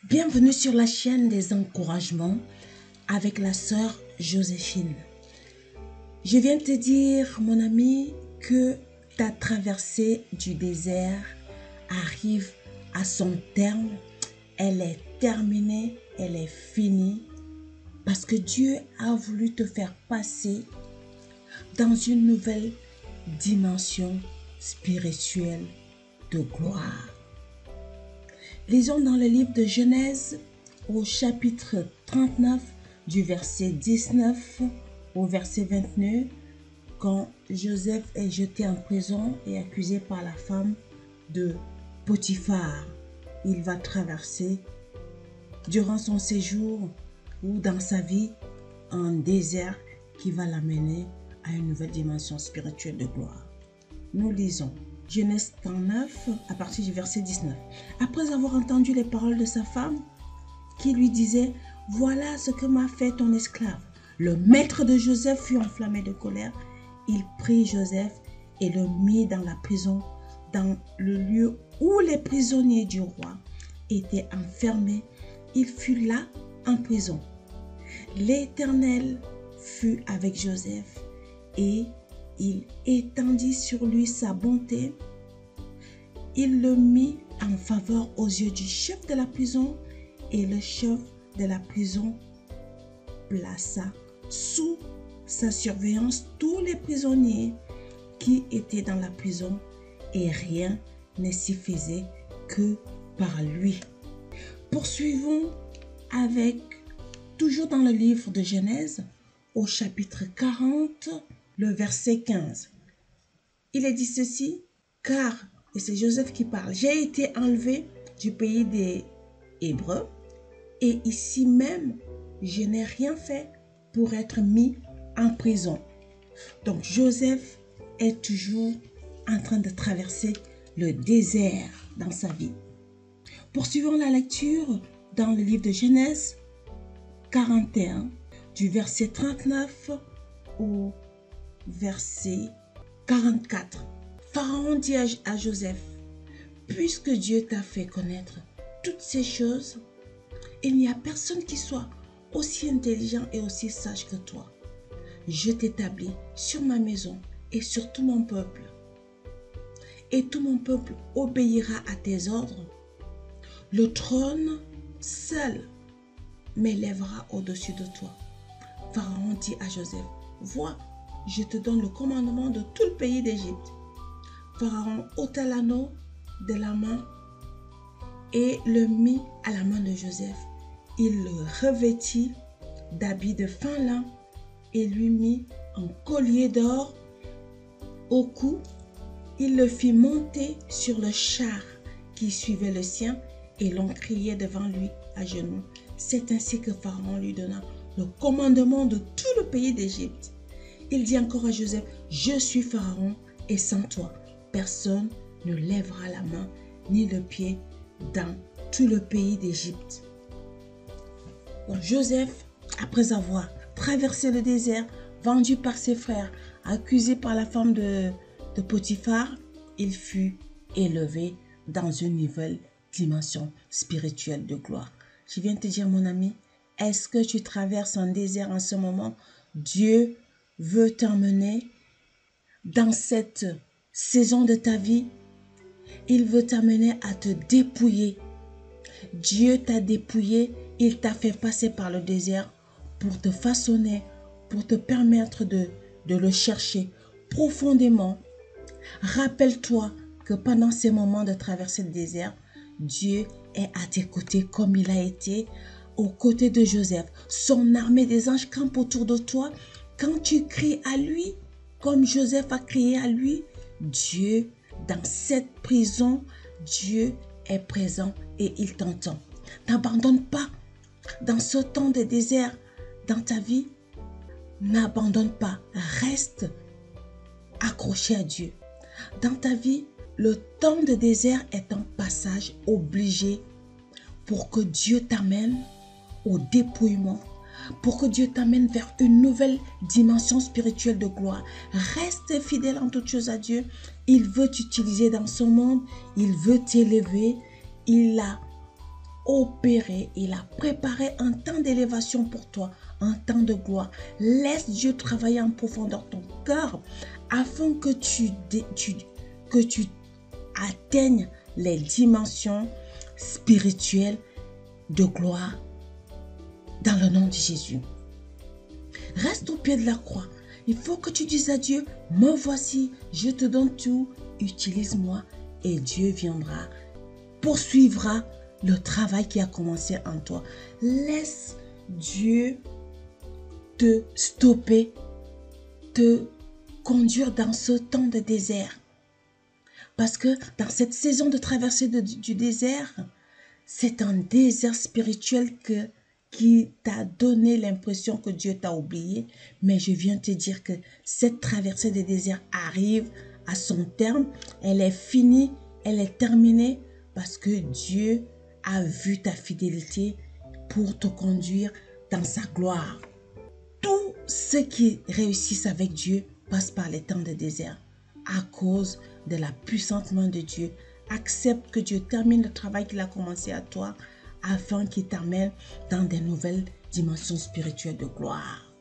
Bienvenue sur la chaîne des encouragements avec la sœur Joséphine. Je viens te dire, mon ami, que ta traversée du désert arrive à son terme. Elle est terminée, elle est finie, parce que Dieu a voulu te faire passer dans une nouvelle dimension spirituelle de gloire. Lisons dans le livre de Genèse au chapitre 39 du verset 19 au verset 29, quand Joseph est jeté en prison et accusé par la femme de Potiphar. Il va traverser durant son séjour ou dans sa vie un désert qui va l'amener à une nouvelle dimension spirituelle de gloire. Nous lisons Genèse 39 à partir du verset 19. Après avoir entendu les paroles de sa femme qui lui disait « Voilà ce que m'a fait ton esclave », le maître de Joseph fut enflammé de colère. Il prit Joseph et le mit dans la prison, dans le lieu où les prisonniers du roi étaient enfermés. Il fut là en prison. L'Éternel fut avec Joseph et il étendit sur lui sa bonté. Il le mit en faveur aux yeux du chef de la prison et le chef de la prison plaça sous sa surveillance tous les prisonniers qui étaient dans la prison et rien ne s'y faisait que par lui. Poursuivons avec, toujours dans le livre de Genèse, au chapitre 40, le verset 15. Il est dit ceci, car, et c'est Joseph qui parle, j'ai été enlevé du pays des Hébreux et ici même, je n'ai rien fait pour être mis en prison. Donc Joseph est toujours en train de traverser le désert dans sa vie. Poursuivons la lecture dans le livre de Genèse 41, du verset 39 au verset 44. Pharaon dit à Joseph, « Puisque Dieu t'a fait connaître toutes ces choses, il n'y a personne qui soit aussi intelligent et aussi sage que toi. Je t'établis sur ma maison et sur tout mon peuple. Et tout mon peuple obéira à tes ordres. Le trône seul m'élèvera au-dessus de toi. » Pharaon dit à Joseph, « Vois, je te donne le commandement de tout le pays d'Égypte. » Pharaon ôta l'anneau de la main et le mit à la main de Joseph. Il le revêtit d'habits de fin lin et lui mit un collier d'or au cou. Il le fit monter sur le char qui suivait le sien et l'on criait devant lui à genoux. C'est ainsi que Pharaon lui donna le commandement de tout le pays d'Égypte. Il dit encore à Joseph, « Je suis Pharaon et sans toi, personne ne lèvera la main ni le pied dans tout le pays d'Égypte. » Donc Joseph, après avoir traversé le désert, vendu par ses frères, accusé par la femme de Potiphar, il fut élevé dans une nouvelle dimension spirituelle de gloire. Je viens te dire, mon ami, est-ce que tu traverses un désert en ce moment? Dieu veut t'emmener dans cette saison de ta vie. Il veut t'amener à te dépouiller. Dieu t'a dépouillé, il t'a fait passer par le désert pour te façonner, pour te permettre de le chercher profondément. Rappelle-toi que pendant ces moments de traverser le désert, Dieu est à tes côtés comme il a été aux côtés de Joseph. Son armée des anges campe autour de toi. Quand tu cries à lui, comme Joseph a crié à lui, Dieu, dans cette prison, Dieu est présent et il t'entend. N'abandonne pas dans ce temps de désert dans ta vie. N'abandonne pas. Reste accroché à Dieu. Dans ta vie, le temps de désert est un passage obligé pour que Dieu t'amène au dépouillement, pour que Dieu t'amène vers une nouvelle dimension spirituelle de gloire. Reste fidèle en toutes choses à Dieu. Il veut t'utiliser dans ce monde. Il veut t'élever. Il a opéré, il a préparé un temps d'élévation pour toi, un temps de gloire. Laisse Dieu travailler en profondeur ton cœur afin que tu atteignes les dimensions spirituelles de gloire dans le nom de Jésus. Reste au pied de la croix. Il faut que tu dises à Dieu, me voici, je te donne tout, utilise-moi et Dieu viendra, poursuivra le travail qui a commencé en toi. Laisse Dieu te stopper, te conduire dans ce temps de désert. Parce que dans cette saison de traversée du désert, c'est un désert spirituel qui t'a donné l'impression que Dieu t'a oublié. Mais je viens te dire que cette traversée du désert arrive à son terme. Elle est finie, elle est terminée parce que Dieu a vu ta fidélité pour te conduire dans sa gloire. Tous ceux qui réussissent avec Dieu passent par les temps de désert à cause de la puissante main de Dieu. Accepte que Dieu termine le travail qu'il a commencé à toi afin qu'il t'amène dans des nouvelles dimensions spirituelles de gloire.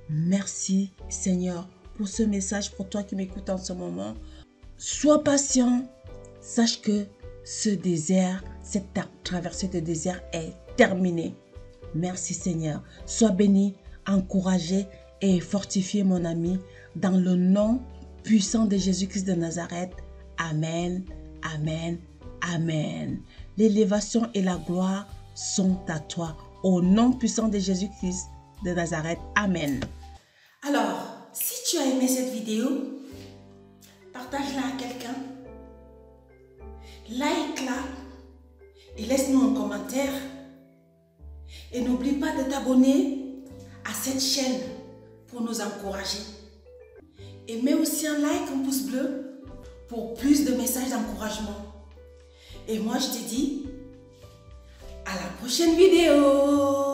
Merci Seigneur pour ce message pour toi qui m'écoutes en ce moment. Sois patient, sache que ce désert, cette traversée de désert est terminée. Merci Seigneur. Sois béni, encouragé et fortifié mon ami dans le nom puissant de Jésus-Christ de Nazareth. Amen, amen, amen. L'élévation et la gloire sont à toi. Au nom puissant de Jésus-Christ de Nazareth. Amen. Alors, si tu as aimé cette vidéo, partage-la à quelqu'un. Like-la et laisse-nous un commentaire. Et n'oublie pas de t'abonner à cette chaîne pour nous encourager. Et mets aussi un like, un pouce bleu pour plus de messages d'encouragement. Et moi, je te dis à la prochaine vidéo.